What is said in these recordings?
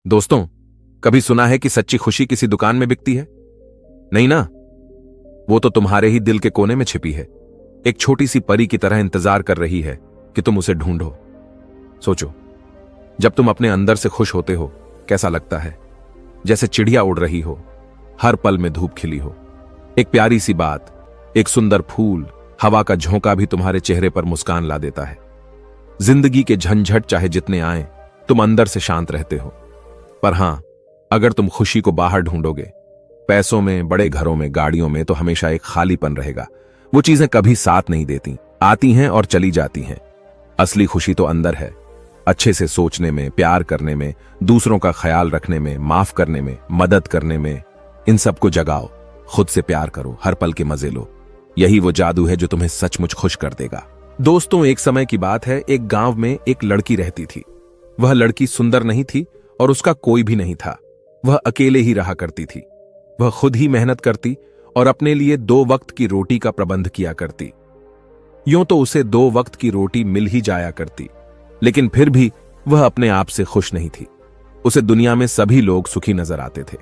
दोस्तों, कभी सुना है कि सच्ची खुशी किसी दुकान में बिकती है? नहीं ना। वो तो तुम्हारे ही दिल के कोने में छिपी है, एक छोटी सी परी की तरह इंतजार कर रही है कि तुम उसे ढूंढो। सोचो, जब तुम अपने अंदर से खुश होते हो, कैसा लगता है? जैसे चिड़िया उड़ रही हो, हर पल में धूप खिली हो। एक प्यारी सी बात, एक सुंदर फूल, हवा का झोंका भी तुम्हारे चेहरे पर मुस्कान ला देता है। जिंदगी के झंझट चाहे जितने आए, तुम अंदर से शांत रहते हो। पर हां, अगर तुम खुशी को बाहर ढूंढोगे, पैसों में, बड़े घरों में, गाड़ियों में, तो हमेशा एक खालीपन रहेगा। वो चीजें कभी साथ नहीं देती, आती हैं और चली जाती हैं। असली खुशी तो अंदर है, अच्छे से सोचने में, प्यार करने में, दूसरों का ख्याल रखने में, माफ करने में, मदद करने में। इन सब को जगाओ, खुद से प्यार करो, हर पल के मजे लो। यही वो जादू है जो तुम्हें सचमुच खुश कर देगा। दोस्तों, एक समय की बात है, एक गांव में एक लड़की रहती थी। वह लड़की सुंदर नहीं थी और उसका कोई भी नहीं था। वह अकेले ही रहा करती थी। वह खुद ही मेहनत करती और अपने लिए 2 वक्त की रोटी का प्रबंध किया करती। यूं तो उसे 2 वक्त की रोटी मिल ही जाया करती, लेकिन फिर भी वह अपने आप से खुश नहीं थी। उसे दुनिया में सभी लोग सुखी नजर आते थे,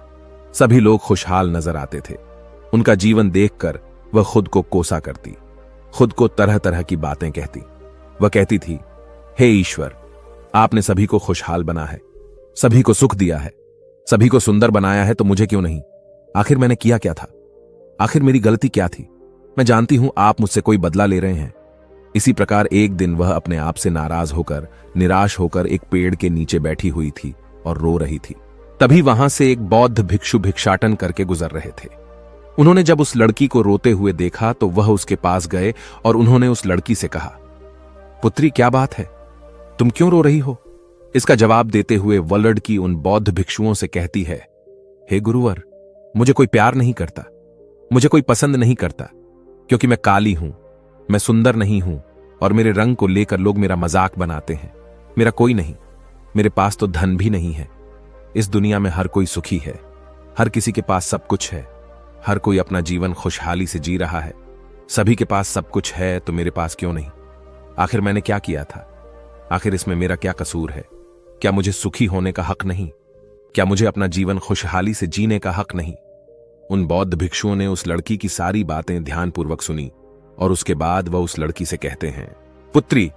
सभी लोग खुशहाल नजर आते थे। उनका जीवन देखकर वह खुद को कोसा करती, खुद को तरह तरह की बातें कहती। वह कहती थी, हे ईश्वर, आपने सभी को खुशहाल बना है, सभी को सुख दिया है, सभी को सुंदर बनाया है, तो मुझे क्यों नहीं? आखिर मैंने किया क्या था? आखिर मेरी गलती क्या थी? मैं जानती हूं आप मुझसे कोई बदला ले रहे हैं। इसी प्रकार एक दिन वह अपने आप से नाराज होकर, निराश होकर एक पेड़ के नीचे बैठी हुई थी और रो रही थी। तभी वहां से एक बौद्ध भिक्षु भिक्षाटन करके गुजर रहे थे। उन्होंने जब उस लड़की को रोते हुए देखा तो वह उसके पास गए और उन्होंने उस लड़की से कहा, पुत्री, क्या बात है? तुम क्यों रो रही हो? इसका जवाब देते हुए वह लड़की उन बौद्ध भिक्षुओं से कहती है, हे गुरुवर, मुझे कोई प्यार नहीं करता, मुझे कोई पसंद नहीं करता, क्योंकि मैं काली हूं, मैं सुंदर नहीं हूं और मेरे रंग को लेकर लोग मेरा मजाक बनाते हैं। मेरा कोई नहीं, मेरे पास तो धन भी नहीं है। इस दुनिया में हर कोई सुखी है, हर किसी के पास सब कुछ है, हर कोई अपना जीवन खुशहाली से जी रहा है। सभी के पास सब कुछ है, तो मेरे पास क्यों नहीं? आखिर मैंने क्या किया था? आखिर इसमें मेरा क्या कसूर है? क्या मुझे सुखी होने का हक नहीं? क्या मुझे अपना जीवन खुशहाली से जीने का हक नहीं? उन बौद्ध भिक्षुओं ने उस लड़की की सारी बातें ध्यानपूर्वक सुनी और उसके बाद वह उस लड़की से कहते हैं, पुत्री,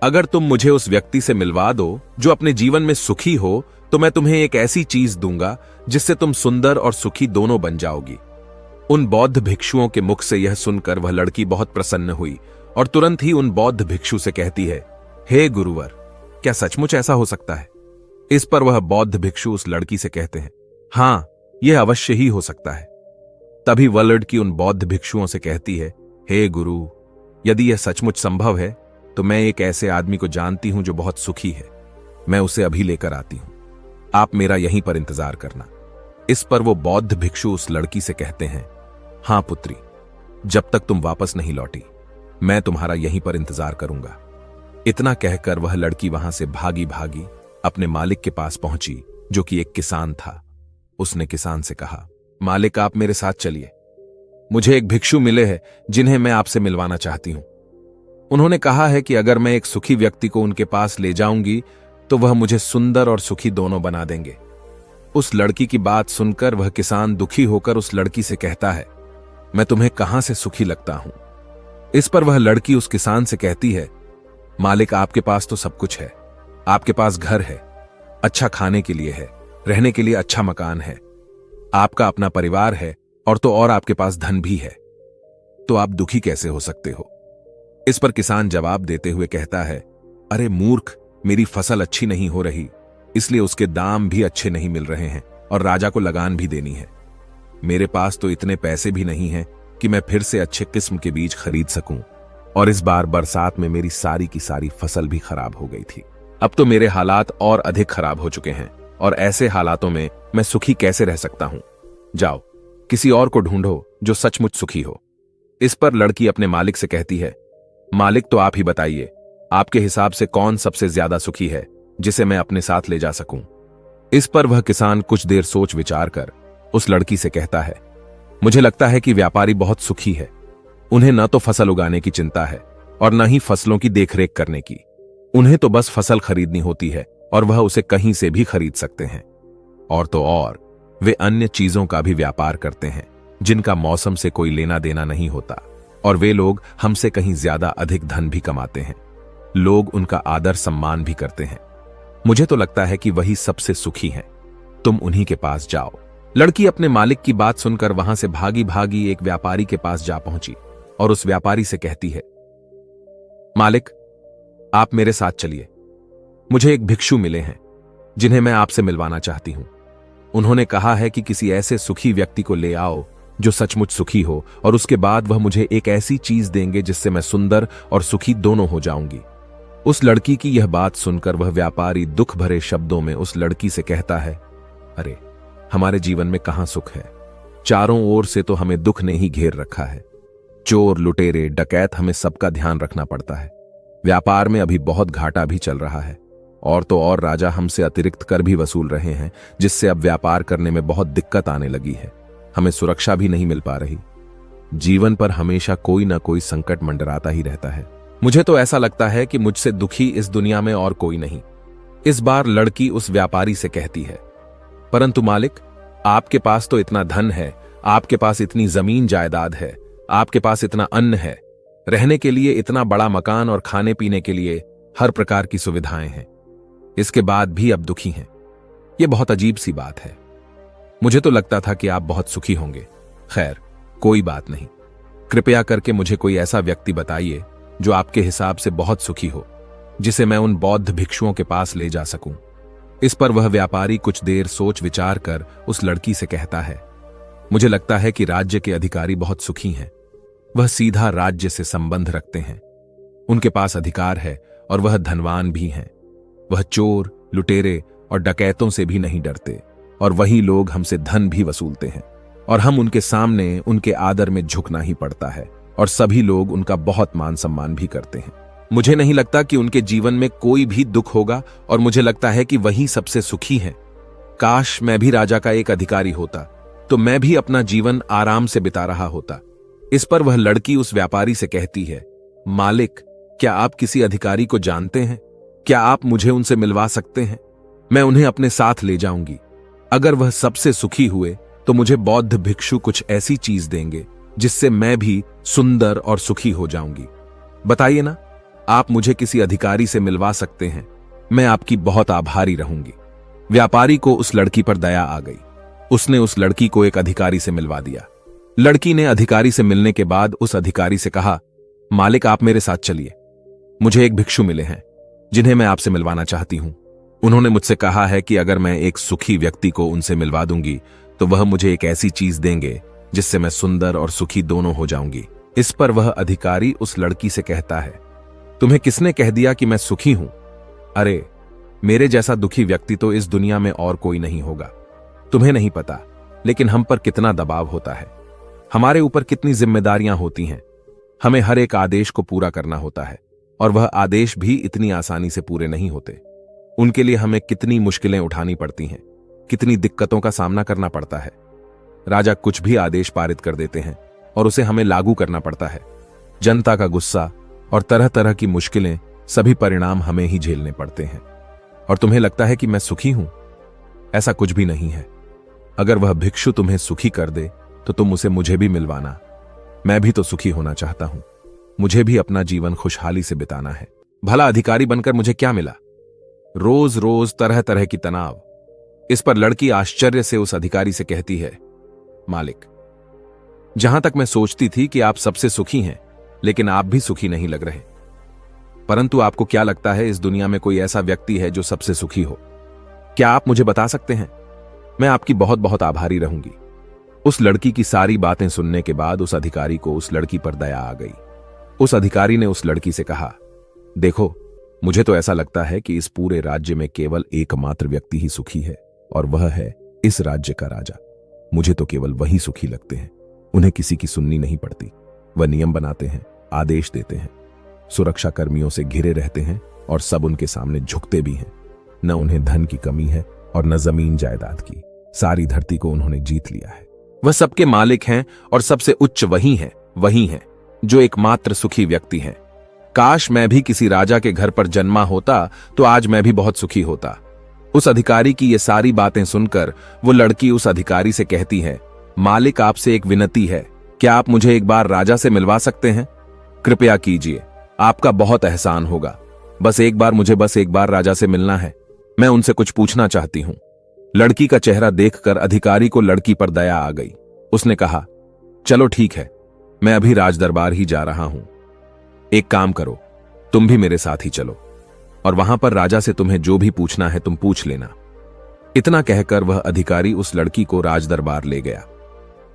अगर तुम मुझे उस व्यक्ति से मिलवा दो जो अपने जीवन में सुखी हो, तो मैं तुम्हें एक ऐसी चीज दूंगा जिससे तुम सुंदर और सुखी दोनों बन जाओगी। उन बौद्ध भिक्षुओं के मुख से यह सुनकर वह लड़की बहुत प्रसन्न हुई और तुरंत ही उन बौद्ध भिक्षु से कहती है, हे गुरुवर, क्या सचमुच ऐसा हो सकता है? इस पर वह बौद्ध भिक्षु उस लड़की से कहते हैं, हां, यह अवश्य ही हो सकता है। तभी वह लड़की उन बौद्ध भिक्षुओं से कहती है, हे गुरु, यदि यह सचमुच संभव है तो मैं एक ऐसे आदमी को जानती हूं जो बहुत सुखी है। मैं उसे अभी लेकर आती हूं, आप मेरा यहीं पर इंतजार करना। इस पर वो बौद्ध भिक्षु उस लड़की से कहते हैं, हां पुत्री, जब तक तुम वापस नहीं लौटी, मैं तुम्हारा यहीं पर इंतजार करूंगा। इतना कहकर वह लड़की वहां से भागी भागी अपने मालिक के पास पहुंची, जो कि एक किसान था। उसने किसान से कहा, मालिक, आप मेरे साथ चलिए, मुझे एक भिक्षु मिले हैं जिन्हें मैं आपसे मिलवाना चाहती हूं। उन्होंने कहा है कि अगर मैं एक सुखी व्यक्ति को उनके पास ले जाऊंगी तो वह मुझे सुंदर और सुखी दोनों बना देंगे। उस लड़की की बात सुनकर वह किसान दुखी होकर उस लड़की से कहता है, मैं तुम्हें कहां से सुखी लगता हूं? इस पर वह लड़की उस किसान से कहती है, मालिक, आपके पास तो सब कुछ है, आपके पास घर है, अच्छा खाने के लिए है, रहने के लिए अच्छा मकान है, आपका अपना परिवार है और तो और आपके पास धन भी है, तो आप दुखी कैसे हो सकते हो? इस पर किसान जवाब देते हुए कहता है, अरे मूर्ख, मेरी फसल अच्छी नहीं हो रही, इसलिए उसके दाम भी अच्छे नहीं मिल रहे हैं और राजा को लगान भी देनी है। मेरे पास तो इतने पैसे भी नहीं हैं कि मैं फिर से अच्छे किस्म के बीज खरीद सकूं, और इस बार बरसात में मेरी सारी की सारी फसल भी खराब हो गई थी। अब तो मेरे हालात और अधिक खराब हो चुके हैं और ऐसे हालातों में मैं सुखी कैसे रह सकता हूं? जाओ, किसी और को ढूंढो जो सचमुच सुखी हो। इस पर लड़की अपने मालिक से कहती है, मालिक, तो आप ही बताइए, आपके हिसाब से कौन सबसे ज्यादा सुखी है जिसे मैं अपने साथ ले जा सकूं? इस पर वह किसान कुछ देर सोच विचार कर उस लड़की से कहता है, मुझे लगता है कि व्यापारी बहुत सुखी है। उन्हें न तो फसल उगाने की चिंता है और न ही फसलों की देखरेख करने की। उन्हें तो बस फसल खरीदनी होती है और वह उसे कहीं से भी खरीद सकते हैं। और तो और वे अन्य चीजों का भी व्यापार करते हैं जिनका मौसम से कोई लेना देना नहीं होता, और वे लोग हमसे कहीं ज्यादा अधिक धन भी कमाते हैं। लोग उनका आदर सम्मान भी करते हैं। मुझे तो लगता है कि वही सबसे सुखी हैं। तुम उन्हीं के पास जाओ। लड़की अपने मालिक की बात सुनकर वहां से भागी भागी एक व्यापारी के पास जा पहुंची और उस व्यापारी से कहती है, मालिक, आप मेरे साथ चलिए। मुझे एक भिक्षु मिले हैं जिन्हें मैं आपसे मिलवाना चाहती हूं। उन्होंने कहा है कि किसी ऐसे सुखी व्यक्ति को ले आओ जो सचमुच सुखी हो, और उसके बाद वह मुझे एक ऐसी चीज देंगे जिससे मैं सुंदर और सुखी दोनों हो जाऊंगी। उस लड़की की यह बात सुनकर वह व्यापारी दुख भरे शब्दों में उस लड़की से कहता है, अरे, हमारे जीवन में कहां सुख है? चारों ओर से तो हमें दुख ने ही घेर रखा है। चोर, लुटेरे, डकैत, हमें सबका ध्यान रखना पड़ता है। व्यापार में अभी बहुत घाटा भी चल रहा है, और तो और राजा हमसे अतिरिक्त कर भी वसूल रहे हैं, जिससे अब व्यापार करने में बहुत दिक्कत आने लगी है। हमें सुरक्षा भी नहीं मिल पा रही। जीवन पर हमेशा कोई ना कोई संकट मंडराता ही रहता है। मुझे तो ऐसा लगता है कि मुझसे दुखी इस दुनिया में और कोई नहीं। इस बार लड़की उस व्यापारी से कहती है, परंतु मालिक, आपके पास तो इतना धन है, आपके पास इतनी जमीन जायदाद है, आपके पास इतना अन्न है, रहने के लिए इतना बड़ा मकान और खाने पीने के लिए हर प्रकार की सुविधाएं हैं। इसके बाद भी अब दुखी हैं। यह बहुत अजीब सी बात है। मुझे तो लगता था कि आप बहुत सुखी होंगे। खैर, कोई बात नहीं। कृपया करके मुझे कोई ऐसा व्यक्ति बताइए जो आपके हिसाब से बहुत सुखी हो, जिसे मैं उन बौद्ध भिक्षुओं के पास ले जा सकूं। इस पर वह व्यापारी कुछ देर सोच विचार कर उस लड़की से कहता है, मुझे लगता है कि राज्य के अधिकारी बहुत सुखी हैं। वह सीधा राज्य से संबंध रखते हैं। उनके पास अधिकार है और वह धनवान भी हैं। वह चोर, लुटेरे और डकैतों से भी नहीं डरते, और वही लोग हमसे धन भी वसूलते हैं, और हम उनके सामने उनके आदर में झुकना ही पड़ता है, और सभी लोग उनका बहुत मान सम्मान भी करते हैं। मुझे नहीं लगता कि उनके जीवन में कोई भी दुख होगा, और मुझे लगता है कि वही सबसे सुखी हैं। काश मैं भी राजा का एक अधिकारी होता, तो मैं भी अपना जीवन आराम से बिता रहा होता। इस पर वह लड़की उस व्यापारी से कहती है, मालिक, क्या आप किसी अधिकारी को जानते हैं? क्या आप मुझे उनसे मिलवा सकते हैं? मैं उन्हें अपने साथ ले जाऊंगी। अगर वह सबसे सुखी हुए तो मुझे बौद्ध भिक्षु कुछ ऐसी चीज देंगे जिससे मैं भी सुंदर और सुखी हो जाऊंगी। बताइए ना, आप मुझे किसी अधिकारी से मिलवा सकते हैं। मैं आपकी बहुत आभारी रहूंगी। व्यापारी को उस लड़की पर दया आ गई। उसने उस लड़की को एक अधिकारी से मिलवा दिया। लड़की ने अधिकारी से मिलने के बाद उस अधिकारी से कहा, मालिक, आप मेरे साथ चलिए। मुझे एक भिक्षु मिले हैं जिन्हें मैं आपसे मिलवाना चाहती हूं। उन्होंने मुझसे कहा है कि अगर मैं एक सुखी व्यक्ति को उनसे मिलवा दूंगी तो वह मुझे एक ऐसी चीज देंगे जिससे मैं सुंदर और सुखी दोनों हो जाऊंगी। इस पर वह अधिकारी उस लड़की से कहता है, तुम्हें किसने कह दिया कि मैं सुखी हूं? अरे, मेरे जैसा दुखी व्यक्ति तो इस दुनिया में और कोई नहीं होगा। तुम्हें नहीं पता, लेकिन हम पर कितना दबाव होता है, हमारे ऊपर कितनी जिम्मेदारियां होती हैं। हमें हर एक आदेश को पूरा करना होता है, और वह आदेश भी इतनी आसानी से पूरे नहीं होते। उनके लिए हमें कितनी मुश्किलें उठानी पड़ती हैं, कितनी दिक्कतों का सामना करना पड़ता है। राजा कुछ भी आदेश पारित कर देते हैं और उसे हमें लागू करना पड़ता है। जनता का गुस्सा और तरह तरह की मुश्किलें, सभी परिणाम हमें ही झेलने पड़ते हैं। और तुम्हें लगता है कि मैं सुखी हूं? ऐसा कुछ भी नहीं है। अगर वह भिक्षु तुम्हें सुखी कर दे तो तुम उसे मुझे भी मिलवाना। मैं भी तो सुखी होना चाहता हूं। मुझे भी अपना जीवन खुशहाली से बिताना है। भला अधिकारी बनकर मुझे क्या मिला? रोज रोज तरह तरह की तनाव। इस पर लड़की आश्चर्य से उस अधिकारी से कहती है, मालिक, जहां तक मैं सोचती थी कि आप सबसे सुखी हैं, लेकिन आप भी सुखी नहीं लग रहे। परंतु आपको क्या लगता है इस दुनिया में कोई ऐसा व्यक्ति है जो सबसे सुखी हो? क्या आप मुझे बता सकते हैं? मैं आपकी बहुत बहुत आभारी रहूंगी। उस लड़की की सारी बातें सुनने के बाद उस अधिकारी को उस लड़की पर दया आ गई। उस अधिकारी ने उस लड़की से कहा, देखो, मुझे तो ऐसा लगता है कि इस पूरे राज्य में केवल एकमात्र व्यक्ति ही सुखी है, और वह है इस राज्य का राजा। मुझे तो केवल वही सुखी लगते हैं। उन्हें किसी की सुननी नहीं पड़ती। वह नियम बनाते हैं, आदेश देते हैं, सुरक्षा कर्मियों से घिरे रहते हैं, और सब उनके सामने झुकते भी हैं। न उन्हें धन की कमी है और न जमीन जायदाद की। सारी धरती को उन्होंने जीत लिया है। वह सबके मालिक हैं, और सबसे उच्च वही हैं जो एकमात्र सुखी व्यक्ति हैं। काश मैं भी किसी राजा के घर पर जन्मा होता तो आज मैं भी बहुत सुखी होता। उस अधिकारी की ये सारी बातें सुनकर वो लड़की उस अधिकारी से कहती है, मालिक आपसे एक विनती है, क्या आप मुझे एक बार राजा से मिलवा सकते हैं? कृपया कीजिए, आपका बहुत एहसान होगा। बस एक बार राजा से मिलना है। मैं उनसे कुछ पूछना चाहती हूं। लड़की का चेहरा देखकर अधिकारी को लड़की पर दया आ गई। उसने कहा, चलो ठीक है, मैं अभी राजदरबार ही जा रहा हूं। एक काम करो, तुम भी मेरे साथ ही चलो और वहां पर राजा से तुम्हें जो भी पूछना है तुम पूछ लेना। इतना कहकर वह अधिकारी उस लड़की को राजदरबार ले गया।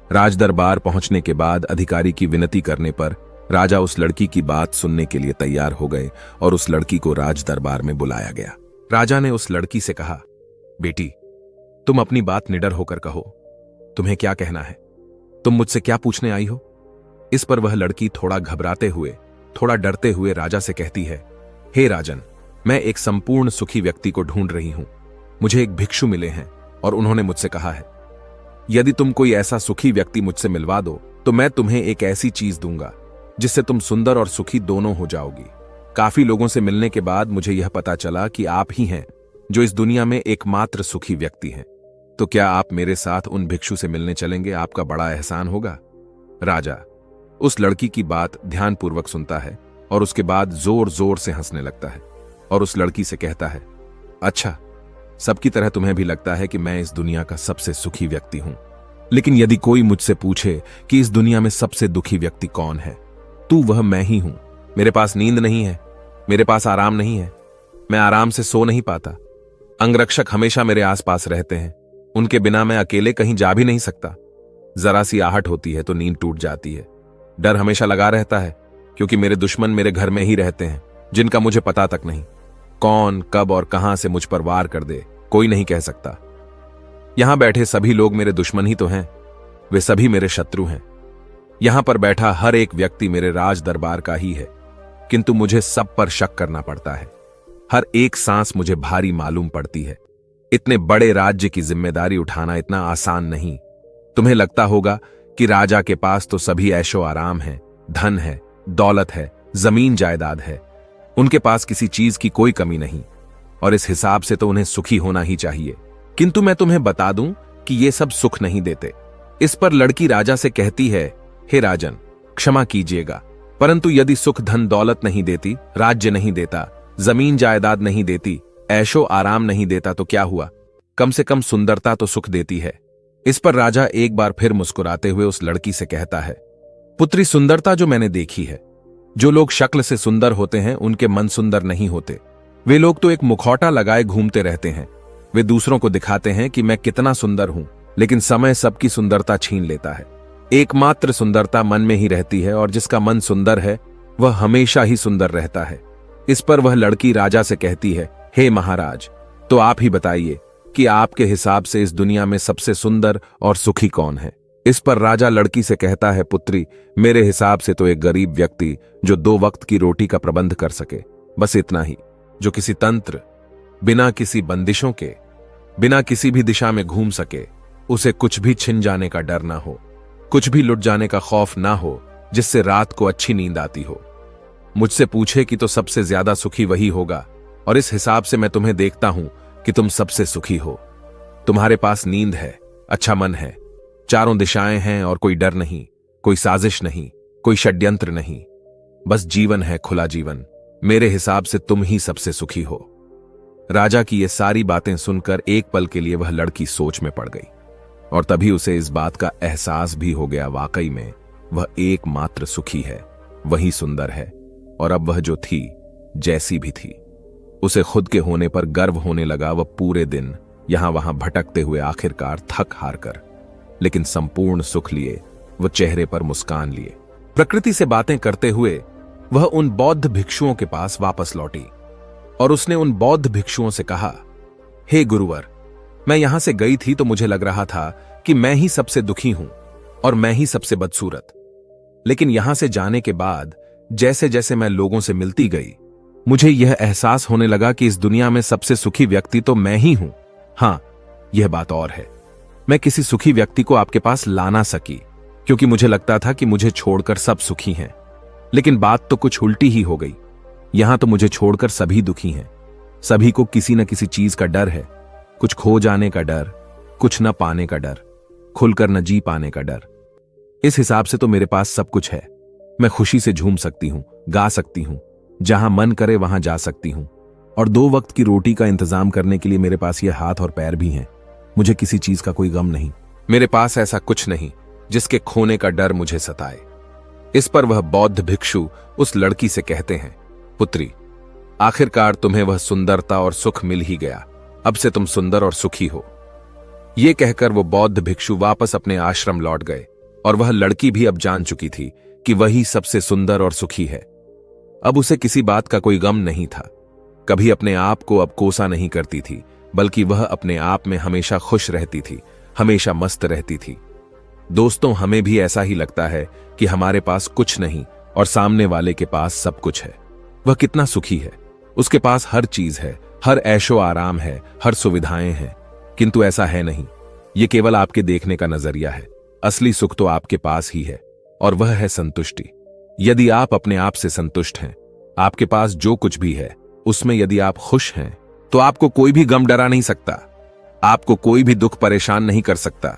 राजदरबार पहुंचने के बाद अधिकारी की विनती करने पर राजा उस लड़की की बात सुनने के लिए तैयार हो गए और उस लड़की को राजदरबार में बुलाया गया। राजा ने उस लड़की से कहा, बेटी, तुम अपनी बात निडर होकर कहो, तुम्हें क्या कहना है? तुम मुझसे क्या पूछने आई हो? इस पर वह लड़की थोड़ा घबराते हुए, थोड़ा डरते हुए राजा से कहती है, हे राजन, मैं एक संपूर्ण सुखी व्यक्ति को ढूंढ रही हूं। मुझे एक भिक्षु मिले हैं और उन्होंने मुझसे कहा है, यदि तुम कोई ऐसा सुखी व्यक्ति मुझसे मिलवा दो तो मैं तुम्हें एक ऐसी चीज दूंगा जिससे तुम सुंदर और सुखी दोनों हो जाओगी। काफी लोगों से मिलने के बाद मुझे यह पता चला कि आप ही हैं जो इस दुनिया में एकमात्र सुखी व्यक्ति हैं। तो क्या आप मेरे साथ उन भिक्षु से मिलने चलेंगे? आपका बड़ा एहसान होगा। राजा उस लड़की की बात ध्यानपूर्वक सुनता है और उसके बाद जोर जोर से हंसने लगता है और उस लड़की से कहता है, अच्छा, सबकी तरह तुम्हें भी लगता है कि मैं इस दुनिया का सबसे सुखी व्यक्ति हूं, लेकिन यदि कोई मुझसे पूछे कि इस दुनिया में सबसे दुखी व्यक्ति कौन है, तो वह मैं ही हूं। मेरे पास नींद नहीं है, मेरे पास आराम नहीं है, मैं आराम से सो नहीं पाता। अंगरक्षक हमेशा मेरे आसपास रहते हैं, उनके बिना मैं अकेले कहीं जा भी नहीं सकता। जरा सी आहट होती है तो नींद टूट जाती है। डर हमेशा लगा रहता है क्योंकि मेरे दुश्मन मेरे घर में ही रहते हैं, जिनका मुझे पता तक नहीं। कौन, कब और कहां से मुझ पर वार कर दे कोई नहीं कह सकता। यहां बैठे सभी लोग मेरे दुश्मन ही तो हैं, वे सभी मेरे शत्रु हैं। यहां पर बैठा हर एक व्यक्ति मेरे राज दरबार का ही है, किंतु मुझे सब पर शक करना पड़ता है। हर एक सांस मुझे भारी मालूम पड़ती है। इतने बड़े राज्य की जिम्मेदारी उठाना इतना आसान नहीं। तुम्हें लगता होगा कि राजा के पास तो सभी ऐशो आराम है, धन है, दौलत है, जमीन जायदाद है, उनके पास किसी चीज की कोई कमी नहीं और इस हिसाब से तो उन्हें सुखी होना ही चाहिए। किंतु मैं तुम्हें बता दूं कि ये सब सुख नहीं देते। इस पर लड़की राजा से कहती है, हे राजन, क्षमा कीजिएगा, परंतु यदि सुख धन दौलत नहीं देती, राज्य नहीं देता, जमीन जायदाद नहीं देती, ऐशो आराम नहीं देता तो क्या हुआ? कम से कम सुंदरता तो सुख देती है। इस पर राजा एक बार फिर मुस्कुराते हुए उस लड़की से कहता है, पुत्री, सुंदरता जो मैंने देखी है, जो लोग शक्ल से सुंदर होते हैं उनके मन सुंदर नहीं होते। वे लोग तो एक मुखौटा लगाए घूमते रहते हैं। वे दूसरों को दिखाते हैं कि मैं कितना सुंदर हूं, लेकिन समय सबकी सुंदरता छीन लेता है। एकमात्र सुंदरता मन में ही रहती है और जिसका मन सुंदर है वह हमेशा ही सुंदर रहता है। इस पर वह लड़की राजा से कहती है, हे महाराज, तो आप ही बताइए कि आपके हिसाब से इस दुनिया में सबसे सुंदर और सुखी कौन है? इस पर राजा लड़की से कहता है, पुत्री, मेरे हिसाब से तो एक गरीब व्यक्ति जो 2 वक्त की रोटी का प्रबंध कर सके, बस इतना ही, जो किसी तंत्र, बिना किसी बंदिशों के, बिना किसी भी दिशा में घूम सके, उसे कुछ भी छिन जाने का डर ना हो, कुछ भी लुट जाने का खौफ ना हो, जिससे रात को अच्छी नींद आती हो। मुझसे पूछे कि तो सबसे ज्यादा सुखी वही होगा और इस हिसाब से मैं तुम्हें देखता हूं कि तुम सबसे सुखी हो। तुम्हारे पास नींद है, अच्छा मन है, चारों दिशाएं हैं और कोई डर नहीं, कोई साजिश नहीं, कोई षड्यंत्र नहीं, बस जीवन है, खुला जीवन। मेरे हिसाब से तुम ही सबसे सुखी हो। राजा की ये सारी बातें सुनकर एक पल के लिए वह लड़की सोच में पड़ गई और तभी उसे इस बात का एहसास भी हो गया, वाकई में वह एकमात्र सुखी है, वही सुंदर है। और अब वह जो थी, जैसी भी थी, उसे खुद के होने पर गर्व होने लगा। वह पूरे दिन यहां वहां भटकते हुए आखिरकार थक हार कर, लेकिन संपूर्ण सुख लिए, वह चेहरे पर मुस्कान लिए, प्रकृति से बातें करते हुए वह उन बौद्ध भिक्षुओं के पास वापस लौटी और उसने उन बौद्ध भिक्षुओं से कहा, हे गुरुवर, मैं यहां से गई थी तो मुझे लग रहा था कि मैं ही सबसे दुखी हूं और मैं ही सबसे बदसूरत, लेकिन यहां से जाने के बाद जैसे जैसे मैं लोगों से मिलती गई, मुझे यह एहसास होने लगा कि इस दुनिया में सबसे सुखी व्यक्ति तो मैं ही हूं। हां, यह बात और है, मैं किसी सुखी व्यक्ति को आपके पास ला ना सकी क्योंकि मुझे लगता था कि मुझे छोड़कर सब सुखी हैं, लेकिन बात तो कुछ उल्टी ही हो गई। यहां तो मुझे छोड़कर सभी दुखी हैं, सभी को किसी न किसी चीज का डर है, कुछ खो जाने का डर, कुछ न पाने का डर, खुलकर न जी पाने का डर। इस हिसाब से तो मेरे पास सब कुछ है। मैं खुशी से झूम सकती हूं, गा सकती हूं, जहां मन करे वहां जा सकती हूं, और 2 वक्त की रोटी का इंतजाम करने के लिए मेरे पास ये हाथ और पैर भी हैं। मुझे किसी चीज का कोई गम नहीं। मेरे पास ऐसा कुछ नहीं जिसके खोने का डर मुझे सताए। इस पर वह बौद्ध भिक्षु उस लड़की से कहते हैं, पुत्री, आखिरकार तुम्हें वह सुंदरता और सुख मिल ही गया। अब से तुम सुंदर और सुखी हो। ये कहकर वो बौद्ध भिक्षु वापस अपने आश्रम लौट गए, और वह लड़की भी अब जान चुकी थी कि वही सबसे सुंदर और सुखी है। अब उसे किसी बात का कोई गम नहीं था। कभी अपने आप को अब कोसा नहीं करती थी, बल्कि वह अपने आप में हमेशा खुश रहती थी, हमेशा मस्त रहती थी। दोस्तों, हमें भी ऐसा ही लगता है कि हमारे पास कुछ नहीं और सामने वाले के पास सब कुछ है। वह कितना सुखी है, उसके पास हर चीज है, हर ऐशो आराम है, हर सुविधाएं हैं। किंतु ऐसा है नहीं। यह केवल आपके देखने का नजरिया है। असली सुख तो आपके पास ही है, और वह है संतुष्टि। यदि आप अपने आप से संतुष्ट हैं, आपके पास जो कुछ भी है उसमें यदि आप खुश हैं, तो आपको कोई भी गम डरा नहीं सकता, आपको कोई भी दुख परेशान नहीं कर सकता।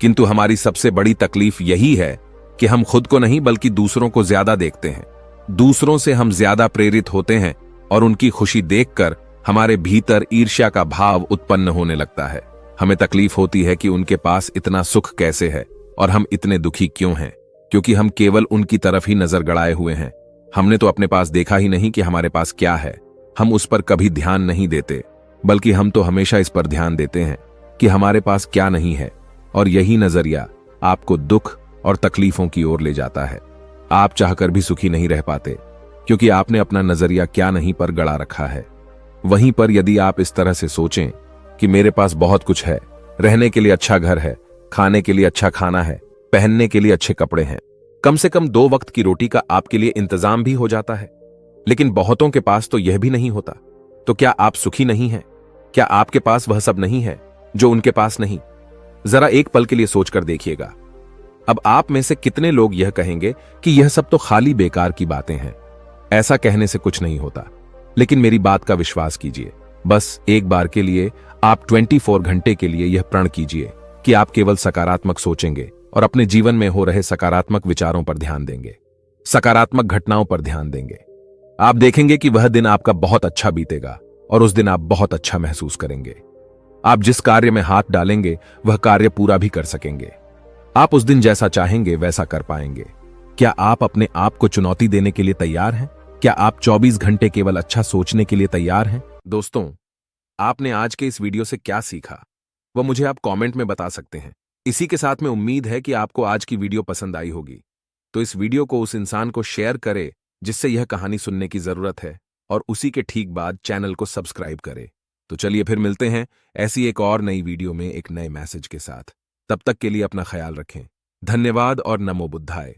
किंतु हमारी सबसे बड़ी तकलीफ यही है कि हम खुद को नहीं बल्कि दूसरों को ज्यादा देखते हैं। दूसरों से हम ज्यादा प्रेरित होते हैं और उनकी खुशी देखकर हमारे भीतर ईर्ष्या का भाव उत्पन्न होने लगता है। हमें तकलीफ होती है कि उनके पास इतना सुख कैसे है और हम इतने दुखी क्यों हैं, क्योंकि हम केवल उनकी तरफ ही नजर गड़ाए हुए हैं। हमने तो अपने पास देखा ही नहीं कि हमारे पास क्या है। हम उस पर कभी ध्यान नहीं देते, बल्कि हम तो हमेशा इस पर ध्यान देते हैं कि हमारे पास क्या नहीं है, और यही नजरिया आपको दुख और तकलीफों की ओर ले जाता है। आप चाहकर भी सुखी नहीं रह पाते, क्योंकि आपने अपना नजरिया क्या नहीं पर गड़ा रखा है। वहीं पर यदि आप इस तरह से सोचें कि मेरे पास बहुत कुछ है, रहने के लिए अच्छा घर है, खाने के लिए अच्छा खाना है, पहनने के लिए अच्छे कपड़े हैं, कम से कम 2 वक्त की रोटी का आपके लिए इंतजाम भी हो जाता है, लेकिन बहुतों के पास तो यह भी नहीं होता, तो क्या आप सुखी नहीं हैं? क्या आपके पास वह सब नहीं है जो उनके पास नहीं? जरा एक पल के लिए सोचकर देखिएगा। अब आप में से कितने लोग यह कहेंगे कि यह सब तो खाली बेकार की बातें हैं, ऐसा कहने से कुछ नहीं होता। लेकिन मेरी बात का विश्वास कीजिए। बस एक बार के लिए आप 24 घंटे के लिए यह प्रण कीजिए कि आप केवल सकारात्मक सोचेंगे और अपने जीवन में हो रहे सकारात्मक विचारों पर ध्यान देंगे, सकारात्मक घटनाओं पर ध्यान देंगे। आप देखेंगे कि वह दिन आपका बहुत अच्छा बीतेगा और उस दिन आप बहुत अच्छा महसूस करेंगे। आप जिस कार्य में हाथ डालेंगे वह कार्य पूरा भी कर सकेंगे। आप उस दिन जैसा चाहेंगे वैसा कर पाएंगे। क्या आप अपने आप को चुनौती देने के लिए तैयार हैं? क्या आप 24 घंटे केवल अच्छा सोचने के लिए तैयार हैं? दोस्तों, आपने आज के इस वीडियो से क्या सीखा वह मुझे आप कमेंट में बता सकते हैं। इसी के साथ में उम्मीद है कि आपको आज की वीडियो पसंद आई होगी। तो इस वीडियो को उस इंसान को शेयर करें जिससे यह कहानी सुनने की जरूरत है, और उसी के ठीक बाद चैनल को सब्सक्राइब करें। तो चलिए फिर मिलते हैं ऐसी एक और नई वीडियो में एक नए मैसेज के साथ। तब तक के लिए अपना ख्याल रखें। धन्यवाद और नमो बुद्धाय।